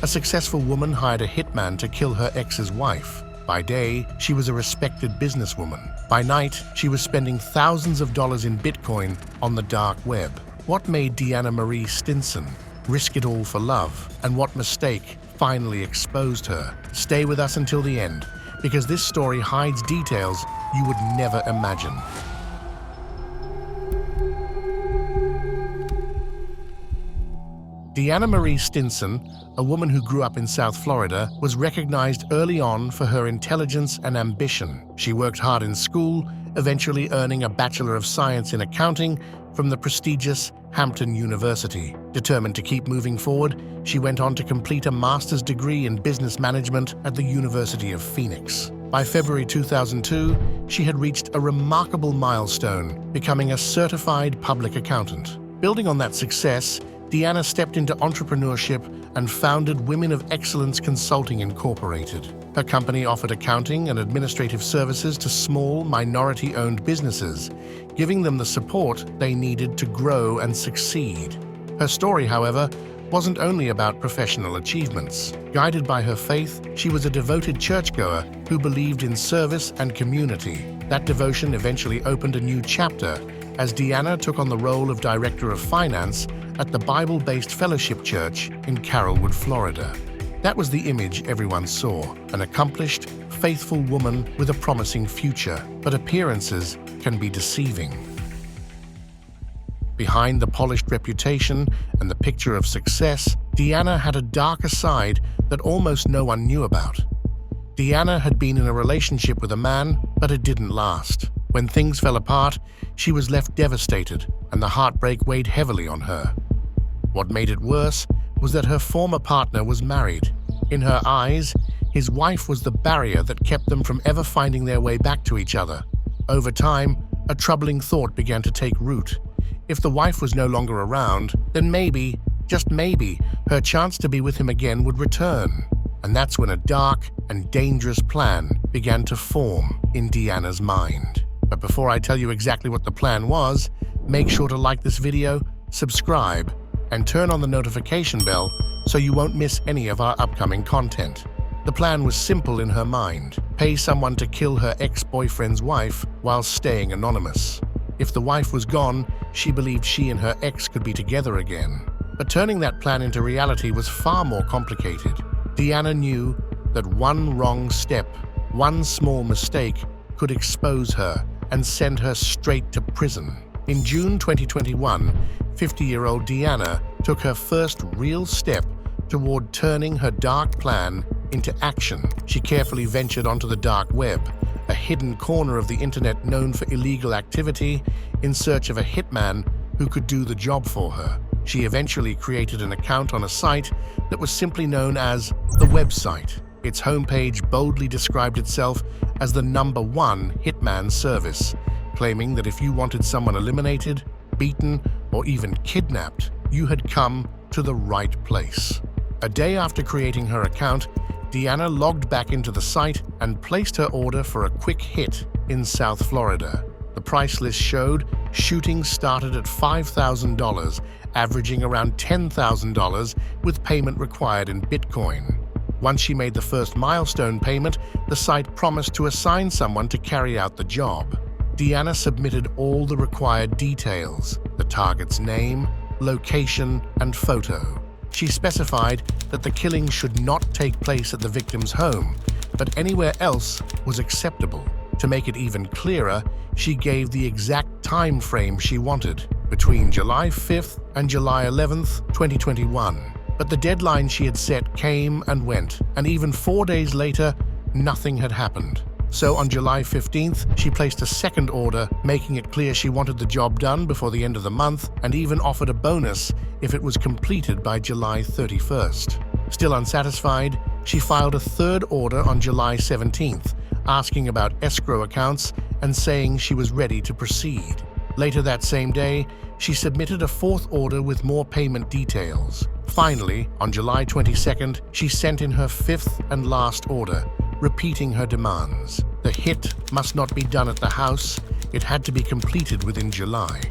A successful woman hired a hitman to kill her ex's wife. By day, she was a respected businesswoman. By night, she was spending thousands of dollars in Bitcoin on the dark web. What made DeAnna Marie Stinson risk it all for love, and what mistake finally exposed her? Stay with us until the end, because this story hides details you would never imagine. DeAnna Marie Stinson, a woman who grew up in South Florida, was recognized early on for her intelligence and ambition. She worked hard in school, eventually earning a Bachelor of Science in Accounting from the prestigious Hampton University. Determined to keep moving forward, she went on to complete a master's degree in business management at the University of Phoenix. By February 2002, she had reached a remarkable milestone, becoming a certified public accountant. Building on that success, DeAnna stepped into entrepreneurship and founded Women of Excellence Consulting Incorporated. Her company offered accounting and administrative services to small, minority-owned businesses, giving them the support they needed to grow and succeed. Her story, however, wasn't only about professional achievements. Guided by her faith, she was a devoted churchgoer who believed in service and community. That devotion eventually opened a new chapter as DeAnna took on the role of Director of Finance at the Bible-based Fellowship Church in Carrollwood, Florida. That was the image everyone saw, an accomplished, faithful woman with a promising future. But appearances can be deceiving. Behind the polished reputation and the picture of success, DeAnna had a darker side that almost no one knew about. DeAnna had been in a relationship with a man, but it didn't last. When things fell apart, she was left devastated, and the heartbreak weighed heavily on her. What made it worse was that her former partner was married. In her eyes, his wife was the barrier that kept them from ever finding their way back to each other. Over time, a troubling thought began to take root. If the wife was no longer around, then maybe, just maybe, her chance to be with him again would return. And that's when a dark and dangerous plan began to form in DeAnna's mind. But before I tell you exactly what the plan was, make sure to like this video, subscribe, and turn on the notification bell so you won't miss any of our upcoming content. The plan was simple in her mind: pay someone to kill her ex-boyfriend's wife while staying anonymous. If the wife was gone, she believed she and her ex could be together again. But turning that plan into reality was far more complicated. DeAnna knew that one wrong step, one small mistake, could expose her and send her straight to prison. In June 2021, 50-year-old DeAnna took her first real step toward turning her dark plan into action. She carefully ventured onto the dark web, a hidden corner of the internet known for illegal activity, in search of a hitman who could do the job for her. She eventually created an account on a site that was simply known as the website. Its homepage boldly described itself as the #1 hitman service, claiming that if you wanted someone eliminated, beaten, or even kidnapped, you had come to the right place. A day after creating her account, DeAnna logged back into the site and placed her order for a quick hit in South Florida. The price list showed shootings started at $5,000, averaging around $10,000 with payment required in Bitcoin. Once she made the first milestone payment, the site promised to assign someone to carry out the job. DeAnna submitted all the required details: the target's name, location, and photo. She specified that the killing should not take place at the victim's home, but anywhere else was acceptable. To make it even clearer, she gave the exact time frame she wanted, between July 5th and July 11th, 2021. But the deadline she had set came and went, and even 4 days later, nothing had happened. So on July 15th, she placed a second order, making it clear she wanted the job done before the end of the month, and even offered a bonus if it was completed by July 31st. Still unsatisfied, she filed a third order on July 17th, asking about escrow accounts and saying she was ready to proceed. Later that same day, she submitted a fourth order with more payment details. Finally, on July 22nd, she sent in her fifth and last order, repeating her demands. The hit must not be done at the house, it had to be completed within July,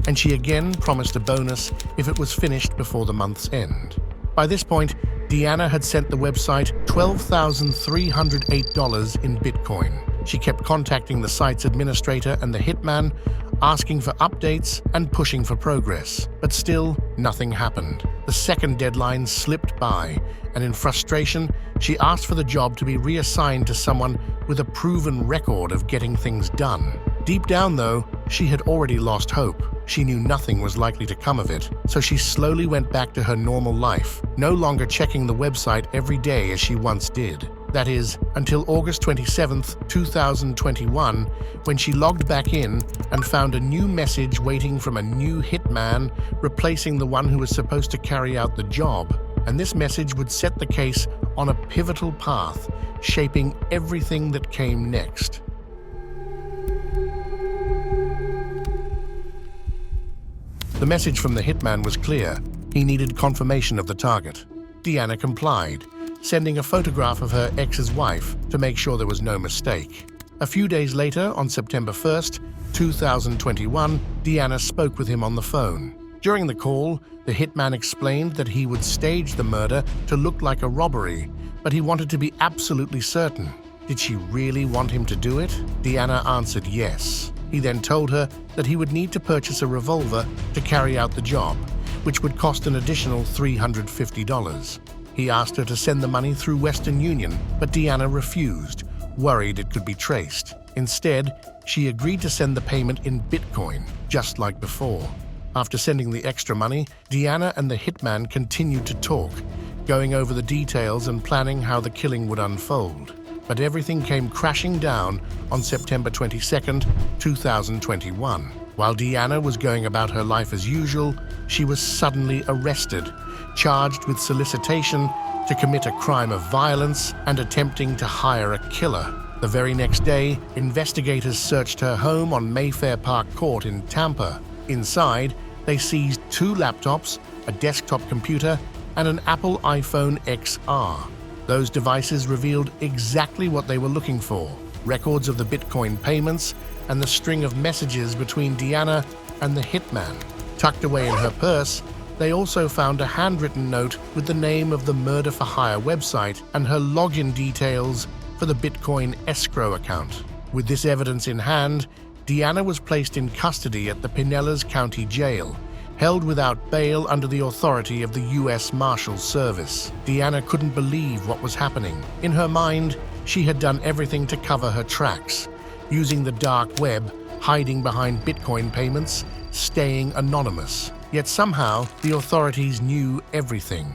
and she again promised a bonus if it was finished before the month's end. By this point, DeAnna had sent the website $12,308 in Bitcoin. She kept contacting the site's administrator and the hitman, asking for updates and pushing for progress. But still, nothing happened. The second deadline slipped by, and in frustration, she asked for the job to be reassigned to someone with a proven record of getting things done. Deep down, though, she had already lost hope. She knew nothing was likely to come of it, so she slowly went back to her normal life, no longer checking the website every day as she once did. That is, until August 27, 2021, when she logged back in and found a new message waiting from a new hitman, replacing the one who was supposed to carry out the job. And this message would set the case on a pivotal path, shaping everything that came next. The message from the hitman was clear. He needed confirmation of the target. DeAnna complied, sending a photograph of her ex's wife to make sure there was no mistake. A few days later, on September 1st, 2021, DeAnna spoke with him on the phone. During the call, the hitman explained that he would stage the murder to look like a robbery, but he wanted to be absolutely certain. Did she really want him to do it? DeAnna answered yes. He then told her that he would need to purchase a revolver to carry out the job, which would cost an additional $350. He asked her to send the money through Western Union, but DeAnna refused, worried it could be traced. Instead, she agreed to send the payment in Bitcoin, just like before. After sending the extra money, DeAnna and the hitman continued to talk, going over the details and planning how the killing would unfold. But everything came crashing down on September 22nd, 2021. While DeAnna was going about her life as usual, she was suddenly arrested, charged with solicitation to commit a crime of violence and attempting to hire a killer. The very next day, investigators searched her home on Mayfair Park Court in Tampa. Inside, they seized 2 laptops, a desktop computer, and an Apple iPhone XR. Those devices revealed exactly what they were looking for: records of the Bitcoin payments and the string of messages between DeAnna and the hitman. Tucked away in her purse, they also found a handwritten note with the name of the Murder for Hire website and her login details for the Bitcoin escrow account. With this evidence in hand, DeAnna was placed in custody at the Pinellas County Jail, held without bail under the authority of the U.S. Marshals Service. DeAnna couldn't believe what was happening. In her mind, she had done everything to cover her tracks, using the dark web, hiding behind Bitcoin payments, staying anonymous. Yet somehow, the authorities knew everything.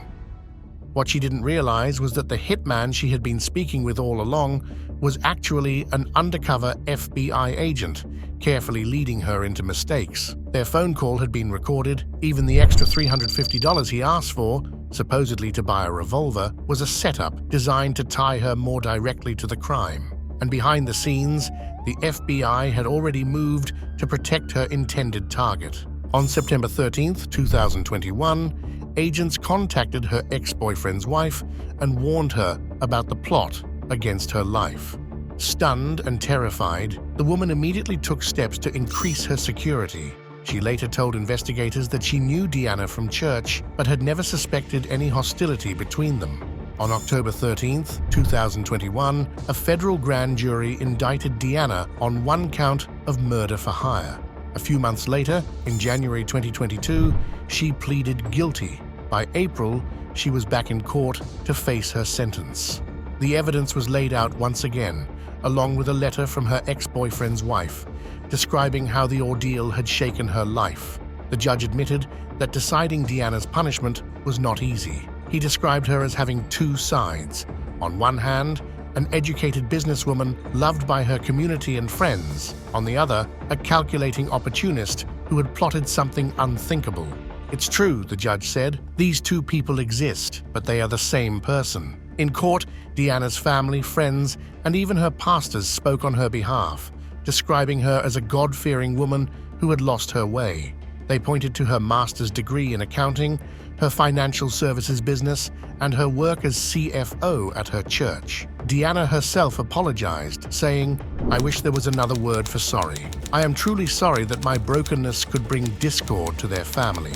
What she didn't realize was that the hitman she had been speaking with all along was actually an undercover FBI agent, carefully leading her into mistakes. Their phone call had been recorded. Even the extra $350 he asked for, supposedly to buy a revolver, was a setup designed to tie her more directly to the crime. And behind the scenes, the FBI had already moved to protect her intended target. On September 13th, 2021, agents contacted her ex-boyfriend's wife and warned her about the plot against her life. Stunned and terrified, the woman immediately took steps to increase her security. She later told investigators that she knew DeAnna from church, but had never suspected any hostility between them. On October 13th, 2021, a federal grand jury indicted DeAnna on 1 count of murder for hire. A few months later, in January 2022, she pleaded guilty. By April, she was back in court to face her sentence. The evidence was laid out once again, along with a letter from her ex-boyfriend's wife, describing how the ordeal had shaken her life. The judge admitted that deciding DeAnna's punishment was not easy. He described her as having 2 sides. On one hand, an educated businesswoman loved by her community and friends. On the other, a calculating opportunist who had plotted something unthinkable. It's true, the judge said, these 2 people exist, but they are the same person. In court, DeAnna's family, friends, and even her pastors spoke on her behalf, describing her as a God-fearing woman who had lost her way. They pointed to her master's degree in accounting, her financial services business, and her work as CFO at her church. DeAnna herself apologized, saying, "I wish there was another word for sorry. I am truly sorry that my brokenness could bring discord to their family."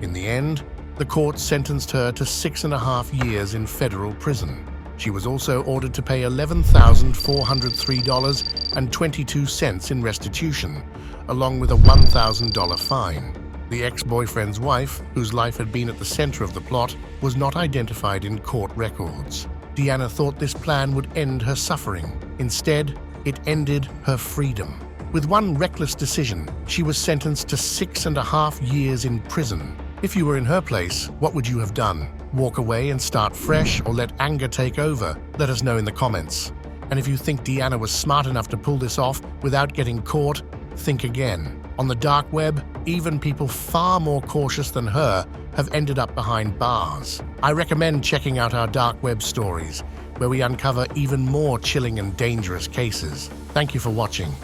In the end, The court sentenced her to 6.5 years in federal prison. She was also ordered to pay $11,403.22 in restitution, along with a $1,000 fine. The ex-boyfriend's wife, whose life had been at the center of the plot, was not identified in court records. DeAnna thought this plan would end her suffering. Instead, it ended her freedom. With one reckless decision, she was sentenced to 6.5 years in prison. If you were in her place, what would you have done? Walk away and start fresh, or let anger take over? Let us know in the comments. And if you think DeAnna was smart enough to pull this off without getting caught, think again. On the dark web, even people far more cautious than her have ended up behind bars. I recommend checking out our dark web stories, where we uncover even more chilling and dangerous cases. Thank you for watching.